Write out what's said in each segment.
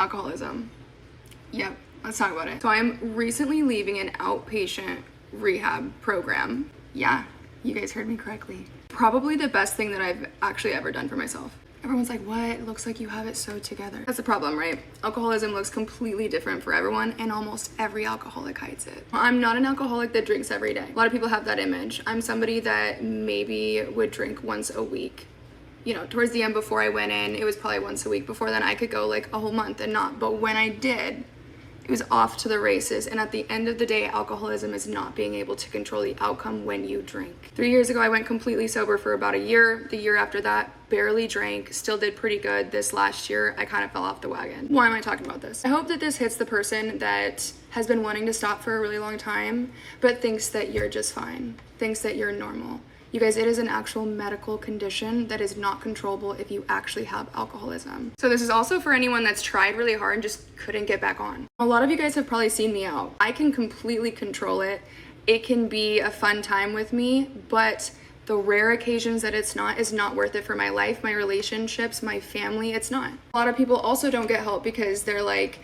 Alcoholism. Yep, let's talk about it. So I'm recently leaving an outpatient rehab program. Yeah, you guys heard me correctly. Probably the best thing that I've actually ever done for myself. Everyone's like, what? It looks like you have it so together. That's the problem, right? Alcoholism looks completely different for everyone, and almost every alcoholic hides it. I'm not an alcoholic that drinks every day. A lot of people have that image. I'm somebody that maybe would drink once a week. You know, towards the end before I went in, it was probably once a week. Before then, I could go like a whole month and not. But when I did, it was off to the races. And at the end of the day, alcoholism is not being able to control the outcome when you drink. 3 years ago, I went completely sober for about a year. The year after that, barely drank, still did pretty good. This last year, I kind of fell off the wagon. Why am I talking about this? I hope that this hits the person that has been wanting to stop for a really long time, but thinks that you're just fine, thinks that you're normal. You guys, it is an actual medical condition that is not controllable if you actually have alcoholism. So this is also for anyone that's tried really hard and just couldn't get back on. A lot of you guys have probably seen me out. I can completely control it. It can be a fun time with me, but the rare occasions that it's not is not worth it for my life, my relationships, my family. It's not. A lot of people also don't get help because they're like,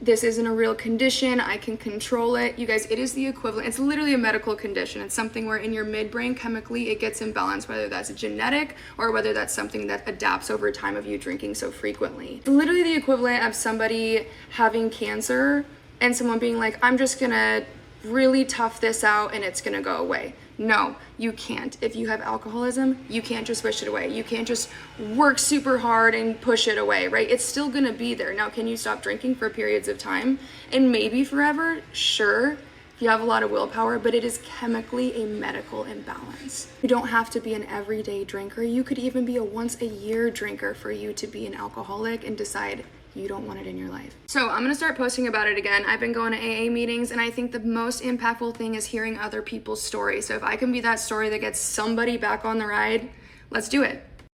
this isn't a real condition, I can control it. You guys, it is the equivalent. It's literally a medical condition. It's something where in your midbrain chemically it gets imbalanced, whether that's genetic or whether that's something that adapts over time of you drinking so frequently. It's literally the equivalent of somebody having cancer and someone being like, I'm just gonna really tough this out and it's gonna go away. No, you can't. If you have alcoholism, you can't just wish it away. You can't just work super hard and push it away, right? It's still gonna be there. Now, can you stop drinking for periods of time and maybe forever? Sure, if you have a lot of willpower, but it is chemically a medical imbalance. You don't have to be an everyday drinker. You could even be a once a year drinker for you to be an alcoholic and decide you don't want it in your life. So I'm gonna start posting about it again. I've been going to AA meetings, and I think the most impactful thing is hearing other people's stories. So if I can be that story that gets somebody back on the ride, let's do it.